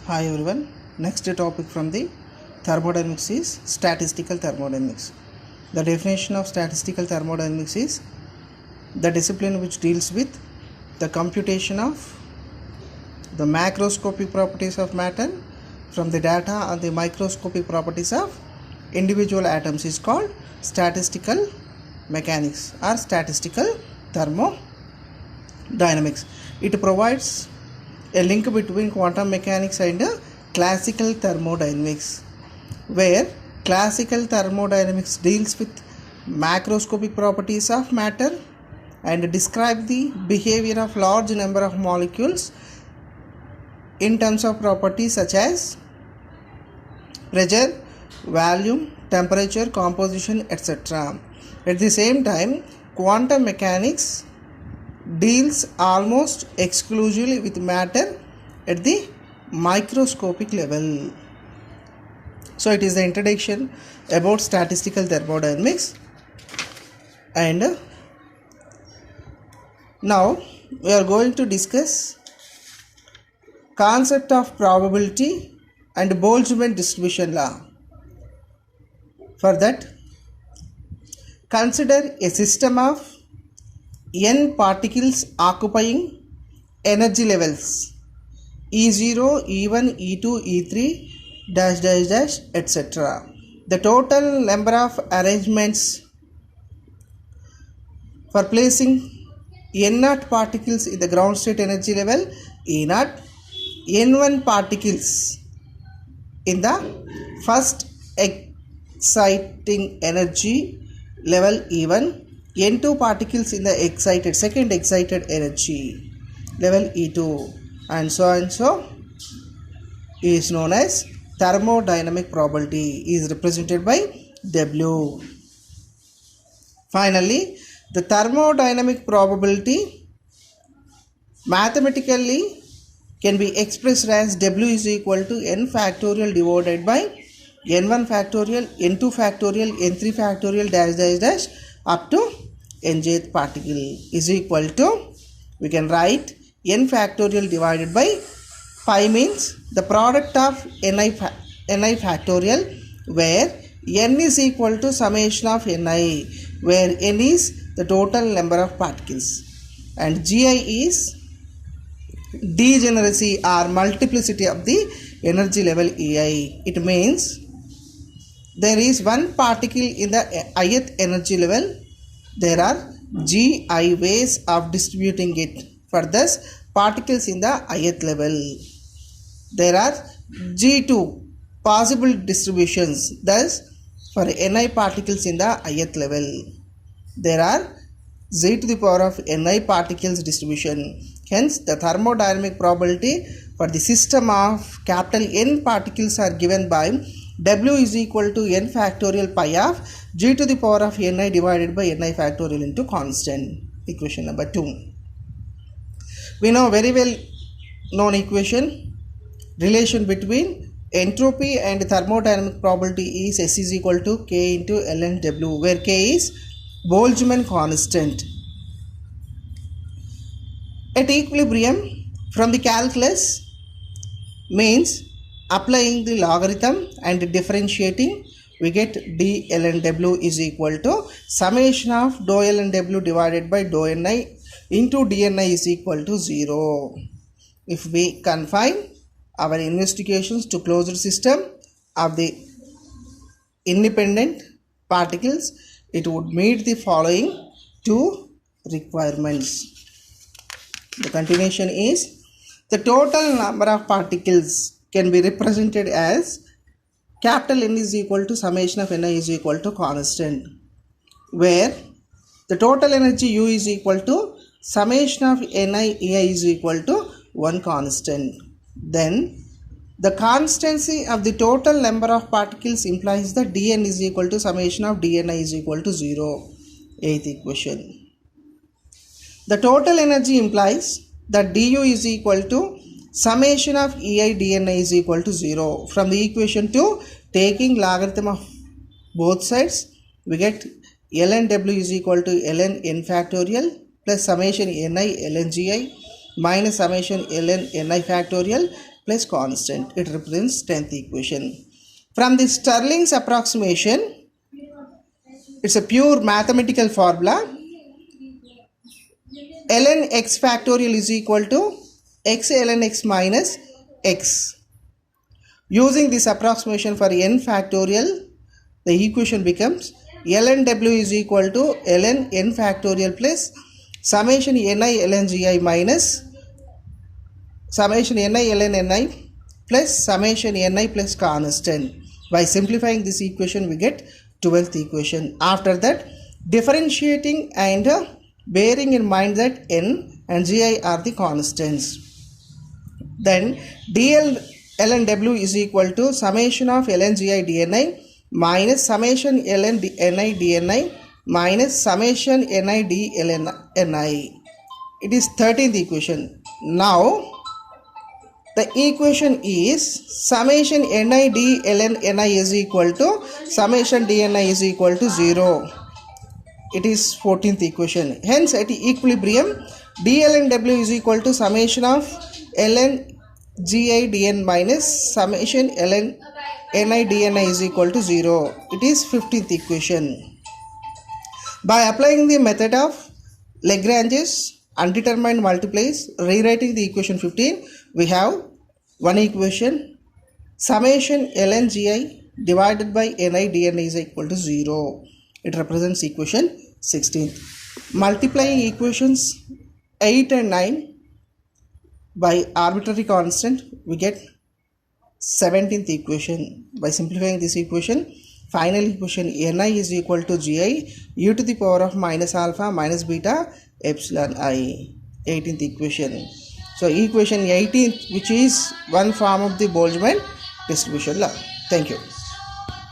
Hi everyone. Next topic from the thermodynamics is statistical thermodynamics. The definition of statistical thermodynamics is the discipline which deals with the computation of the macroscopic properties of matter from the data on the microscopic properties of individual atoms is called statistical mechanics or statistical thermodynamics. It provides a link between quantum mechanics and classical thermodynamics, where classical thermodynamics deals with macroscopic properties of matter and describe the behavior of large number of molecules in terms of properties such as pressure, volume, temperature, composition, etc. At the same time, quantum mechanics deals almost exclusively with matter at the microscopic level. So it is the introduction about statistical thermodynamics, and now we are going to discuss concept of probability and Boltzmann distribution law. For that, consider a system of n particles occupying energy levels E0, E1, E2, E3 dash dash dash etc. The total number of arrangements for placing n0 particles in the ground state energy level E0, n1 particles in the first exciting energy level E1, n2 particles in the second excited energy level E2, and so is known as thermodynamic probability, is represented by W. Finally, the thermodynamic probability mathematically can be expressed as W is equal to n factorial divided by n1 factorial, n2 factorial, n3 factorial dash dash dash up to nth particle is equal to, we can write n factorial divided by pi means the product of ni factorial, where n is equal to summation of ni, where n is the total number of particles, and gi is degeneracy or multiplicity of the energy level ei. It means there is one particle in the ith energy level, there are gi ways of distributing it. For thus particles in the ith level, there are g2 possible distributions. Thus for ni particles in the ith level, there are z to the power of ni particles distribution. Hence the thermodynamic probability for the system of capital N particles are given by W is equal to n factorial pi of g to the power of ni divided by ni factorial into constant. Equation number 2. We know very well known equation, relation between entropy and thermodynamic probability is S is equal to K into ln W, where K is Boltzmann constant. At equilibrium, from the calculus means applying the logarithm and differentiating, we get d ln W is equal to summation of dou ln W divided by dou ni into dni is equal to 0. If we confine our investigations to closed system of the independent particles, it would meet the following two requirements. The continuation is, the total number of particles can be represented as capital N is equal to summation of ni is equal to constant, where the total energy U is equal to summation of ni ei is equal to 1 constant. Then the constancy of the total number of particles implies that dn is equal to summation of dni is equal to 0. Eighth equation. The total energy implies that du is equal to summation of ei dni is equal to 0. From the equation 2, taking logarithm of both sides, we get ln w is equal to ln n factorial plus summation ni ln gi minus summation ln ni factorial plus constant. It represents 10th equation. From the Stirling's approximation, it's a pure mathematical formula. Ln x factorial is equal to x ln x minus x. Using this approximation for n factorial, the equation becomes ln w is equal to ln n factorial plus summation ni ln gi minus summation ni ln ni plus summation ni plus constant. By simplifying this equation, we get 12th equation. After that, differentiating and bearing in mind that n and gi are the constants. Then dl ln w is equal to summation of ln gi dni minus summation ln ni dni minus summation ni d ln ni. It is 13th equation. Now the equation is summation ni d ln ni is equal to summation dni is equal to 0. It is 14th equation. Hence at equilibrium, d ln w is equal to summation of ln gi dn minus summation ln ni dni is equal to 0. It is 15th equation. By applying the method of Lagrange's undetermined multiplies, rewriting the equation 15, we have one equation, summation ln gi divided by ni dni is equal to 0. It represents equation 16th. Multiplying equations 8 and 9 by arbitrary constant, we get 17th equation. By simplifying this equation, final equation ni is equal to gi u to the power of minus alpha minus beta epsilon I. 18th equation. So equation 18th, which is one form of the Boltzmann distribution law. Thank you.